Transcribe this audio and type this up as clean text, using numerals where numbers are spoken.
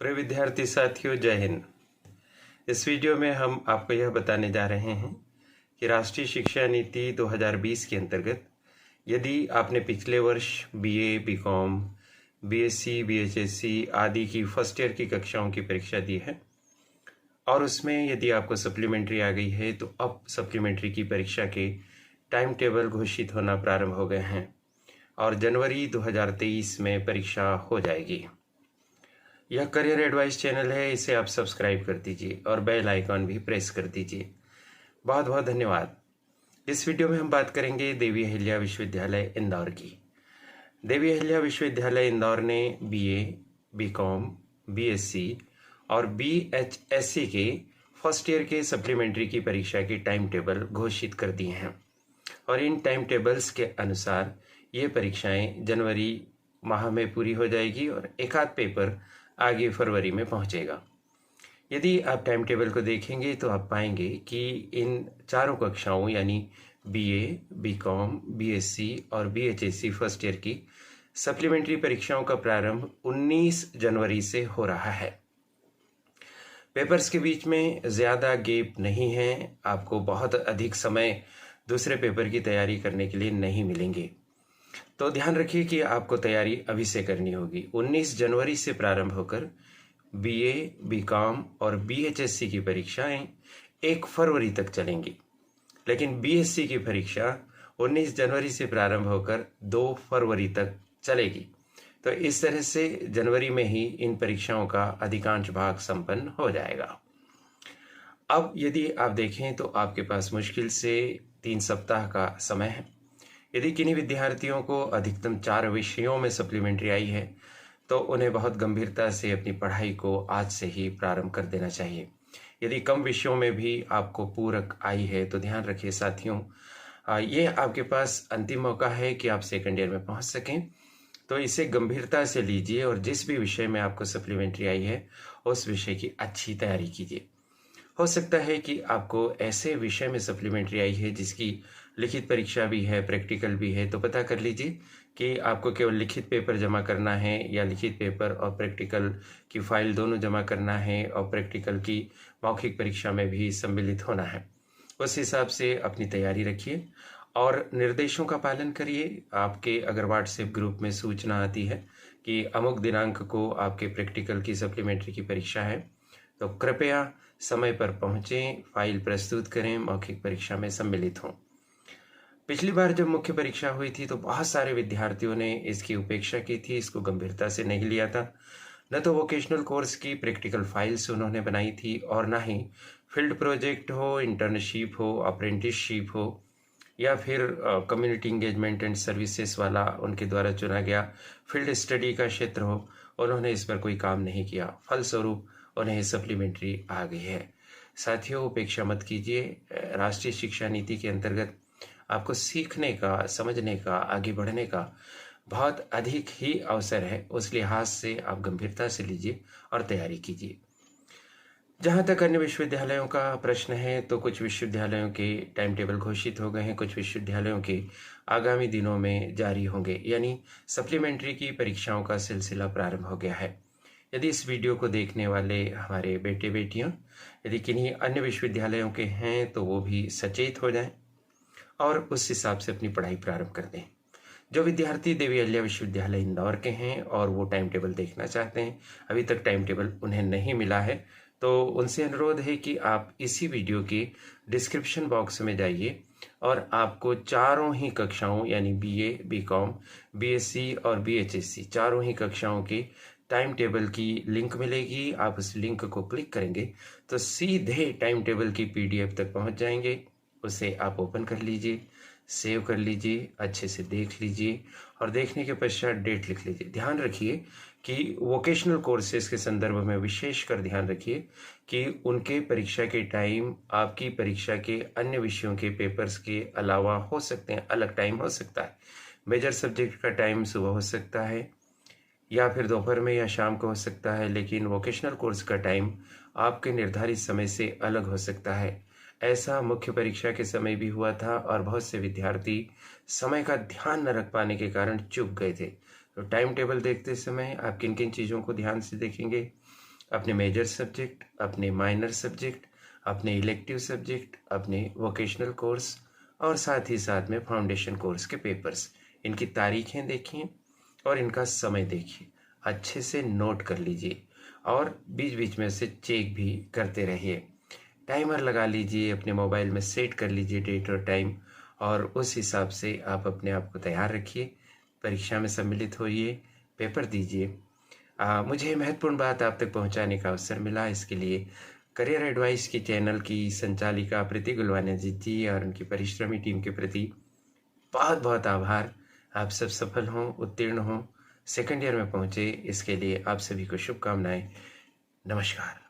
प्रिय विद्यार्थी साथियों, जय हिंद। इस वीडियो में हम आपको यह बताने जा रहे हैं कि राष्ट्रीय शिक्षा नीति 2020 के अंतर्गत यदि आपने पिछले वर्ष बीए, बीकॉम, बीएससी, बीएचएससी आदि की फर्स्ट ईयर की कक्षाओं की परीक्षा दी है और उसमें यदि आपको सप्लीमेंट्री आ गई है तो अब सप्लीमेंट्री की परीक्षा के टाइम टेबल घोषित होना प्रारंभ हो गए हैं और जनवरी 2023 में परीक्षा हो जाएगी। यह करियर एडवाइस चैनल है, इसे आप सब्सक्राइब कर दीजिए और बेल आइकॉन भी प्रेस कर दीजिए। बहुत बहुत धन्यवाद। इस वीडियो में हम बात करेंगे देवी अहिल्या विश्वविद्यालय इंदौर की। देवी अहिल्या विश्वविद्यालय इंदौर ने बीए, बीकॉम, बीएससी और बीएचएससी के फर्स्ट ईयर के सप्लीमेंट्री की परीक्षा की टाइम टेबल घोषित कर दिए हैं और इन टाइम टेबल्स के अनुसार ये परीक्षाएं जनवरी माह में पूरी हो जाएगी और एक आध पेपर आगे फरवरी में पहुंचेगा। यदि आप टाइम टेबल को देखेंगे तो आप पाएंगे कि इन चारों कक्षाओं यानी बीए, बीकॉम, बीएससी और बीएचएससी फर्स्ट ईयर की सप्लीमेंट्री परीक्षाओं का प्रारंभ 19 जनवरी से हो रहा है। पेपर्स के बीच में ज़्यादा गैप नहीं है, आपको बहुत अधिक समय दूसरे पेपर की तैयारी करने के लिए नहीं मिलेंगे। तो ध्यान रखिए कि आपको तैयारी अभी से करनी होगी। 19 जनवरी से प्रारंभ होकर बीए, बीकॉम और बीएचएससी की परीक्षाएं 1 फरवरी तक चलेंगी, लेकिन बीएससी की परीक्षा 19 जनवरी से प्रारंभ होकर 2 फरवरी तक चलेगी। तो इस तरह से जनवरी में ही इन परीक्षाओं का अधिकांश भाग संपन्न हो जाएगा। अब यदि आप देखें तो आपके पास मुश्किल से 3 सप्ताह का समय है। यदि किन्हीं विद्यार्थियों को अधिकतम 4 विषयों में सप्लीमेंट्री आई है तो उन्हें बहुत गंभीरता से अपनी पढ़ाई को आज से ही प्रारंभ कर देना चाहिए। यदि कम विषयों में भी आपको पूरक आई है तो ध्यान रखिए साथियों, ये आपके पास अंतिम मौका है कि आप सेकंड ईयर में पहुंच सकें। तो इसे गंभीरता से लीजिए और जिस भी विषय में आपको सप्लीमेंट्री आई है उस विषय की अच्छी तैयारी कीजिए। हो सकता है कि आपको ऐसे विषय में सप्लीमेंट्री आई है जिसकी लिखित परीक्षा भी है, प्रैक्टिकल भी है, तो पता कर लीजिए कि आपको केवल लिखित पेपर जमा करना है या लिखित पेपर और प्रैक्टिकल की फाइल दोनों जमा करना है और प्रैक्टिकल की मौखिक परीक्षा में भी सम्मिलित होना है। उस हिसाब से अपनी तैयारी रखिए और निर्देशों का पालन करिए। आपके अगर व्हाट्सएप ग्रुप में सूचना आती है कि अमुक दिनांक को आपके प्रैक्टिकल की सप्लीमेंट्री की परीक्षा है तो कृपया समय पर पहुँचें, फाइल प्रस्तुत करें, मौखिक परीक्षा में सम्मिलित हों। पिछली बार जब मुख्य परीक्षा हुई थी तो बहुत सारे विद्यार्थियों ने इसकी उपेक्षा की थी, इसको गंभीरता से नहीं लिया था। न तो वोकेशनल कोर्स की प्रैक्टिकल फाइल्स उन्होंने बनाई थी और ना ही फील्ड प्रोजेक्ट हो, इंटर्नशिप हो, अप्रेंटिसशिप हो या फिर कम्युनिटी इंगेजमेंट एंड सर्विसेज वाला उनके द्वारा चुना गया फील्ड स्टडी का क्षेत्र हो, उन्होंने इस पर कोई काम नहीं किया। फलस्वरूप उन्हें सप्लीमेंट्री आ गई है। साथियों, उपेक्षा मत कीजिए। राष्ट्रीय शिक्षा नीति के अंतर्गत आपको सीखने का, समझने का, आगे बढ़ने का बहुत अधिक ही अवसर है। उस लिहाज से आप गंभीरता से लीजिए और तैयारी कीजिए। जहाँ तक अन्य विश्वविद्यालयों का प्रश्न है तो कुछ विश्वविद्यालयों के टाइम टेबल घोषित हो गए हैं, कुछ विश्वविद्यालयों के आगामी दिनों में जारी होंगे, यानी सप्लीमेंट्री की परीक्षाओं का सिलसिला प्रारंभ हो गया है। यदि इस वीडियो को देखने वाले हमारे बेटे बेटियां यदि किन्हीं अन्य विश्वविद्यालयों के हैं तो वो भी सचेत हो जाएं और उस हिसाब से अपनी पढ़ाई प्रारंभ कर दें। जो विद्यार्थी देवी अहिल्या विश्वविद्यालय इंदौर के हैं और वो टाइम टेबल देखना चाहते हैं, अभी तक टाइम टेबल उन्हें नहीं मिला है, तो उनसे अनुरोध है कि आप इसी वीडियो के डिस्क्रिप्शन बॉक्स में जाइए और आपको चारों ही कक्षाओं यानी बीए, बीकॉम, बीएससी और बीएचएससी चारों ही कक्षाओं के टाइम टेबल की लिंक मिलेगी। आप उस लिंक को क्लिक करेंगे तो सीधे टाइम टेबल की पीडीएफ तक पहुंच जाएंगे। उसे आप ओपन कर लीजिए, सेव कर लीजिए, अच्छे से देख लीजिए और देखने के पश्चात डेट लिख लीजिए। ध्यान रखिए कि वोकेशनल कोर्सेज के संदर्भ में विशेषकर ध्यान रखिए कि उनके परीक्षा के टाइम आपकी परीक्षा के अन्य विषयों के पेपर्स के अलावा हो सकते हैं, अलग टाइम हो सकता है। मेजर सब्जेक्ट का टाइम सुबह हो सकता है या फिर दोपहर में या शाम को हो सकता है, लेकिन वोकेशनल कोर्स का टाइम आपके निर्धारित समय से अलग हो सकता है। ऐसा मुख्य परीक्षा के समय भी हुआ था और बहुत से विद्यार्थी समय का ध्यान न रख पाने के कारण चूक गए थे। तो टाइम टेबल देखते समय आप किन किन चीज़ों को ध्यान से देखेंगे? अपने मेजर सब्जेक्ट, अपने माइनर सब्जेक्ट, अपने इलेक्टिव सब्जेक्ट, अपने वोकेशनल कोर्स और साथ ही साथ में फाउंडेशन कोर्स के पेपर्स, इनकी तारीखें देखिए और इनका समय देखिए, अच्छे से नोट कर लीजिए और बीच बीच में से चेक भी करते रहिए। टाइमर लगा लीजिए, अपने मोबाइल में सेट कर लीजिए डेट और टाइम, और उस हिसाब से आप अपने आप को तैयार रखिए, परीक्षा में सम्मिलित होइए, पेपर दीजिए। मुझे महत्वपूर्ण बात आप तक पहुंचाने का अवसर मिला, इसके लिए करियर एडवाइस की चैनल की संचालिका प्रीति गुलवाने जी और उनकी परिश्रमी टीम के प्रति बहुत बहुत आभार। आप सब सफल हों, उत्तीर्ण हों, सेकंड ईयर में पहुंचे, इसके लिए आप सभी को शुभकामनाएं। नमस्कार।